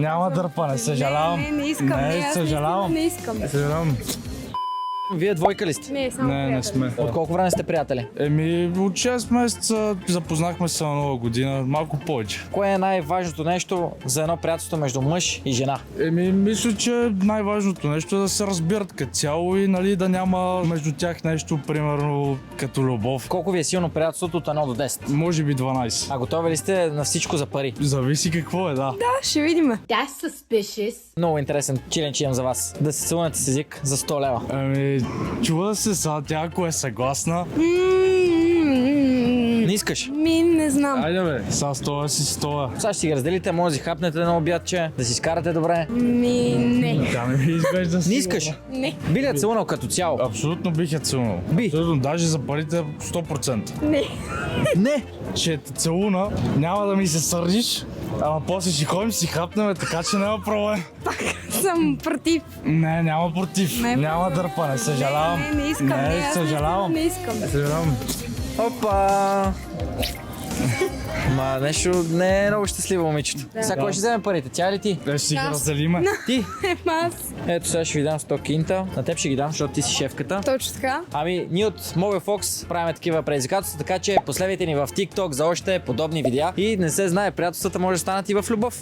Няма дърпане, съжалявам. Не искам. Не, съжалявам. Не искам. Съжалявам. Вие двойка ли сте? Не, само Не сме. От колко време сте приятели? От 6 месеца запознахме се на Нова година, малко повече. Кое е най-важното нещо за едно приятелство между мъж и жена? Мисля, че най-важното нещо е да се разбират като цяло и нали, да няма между тях нещо, примерно, като любов. Колко ви е силно приятелството от 1 до 10? Може би 12. А готови ли сте на всичко за пари? Зависи какво е, да. Да, ще видим. That's suspicious. Много интересен чиленч имам за вас. Да се целунете с език за 100 лева. Чува се сега, тя ако е съгласна. Не искаш? Не знам. Айде бе, сега стоя си стоя. Сега ще си ги разделите, може да си хапнете едно обядче, да си скарате добре. Не. Тя не ми изглежда Не искаш? Не. Би ли е целунал като цяло? Абсолютно бих я целунал. Би. Абсолютно, даже за парите 100%. Не. Не! Че те целуна, няма да ми се сърдиш, ама после ще ходим си хапнем, така че няма проблем. Съм против. Не, няма против. Не, Няма дърпане, съжалявам. Не искам. Не, аз съжалявам. Не искам. Съжалявам. Опа! Ма нещо не е много щастливо момичето. Сега кой ще вземе парите? Тя или ти? Ще си ги Аз. разделиме. Ти? Аз. Ето сега ще ви дам 100 кинта. На теб ще ги дам, защото ти си шефката. Точно така. Ами, ние от Mobile Fox правим такива предизвикателства, така че последвайте ни в TikTok за още подобни видеа и не се знае, приятелствата може да станат и в любов.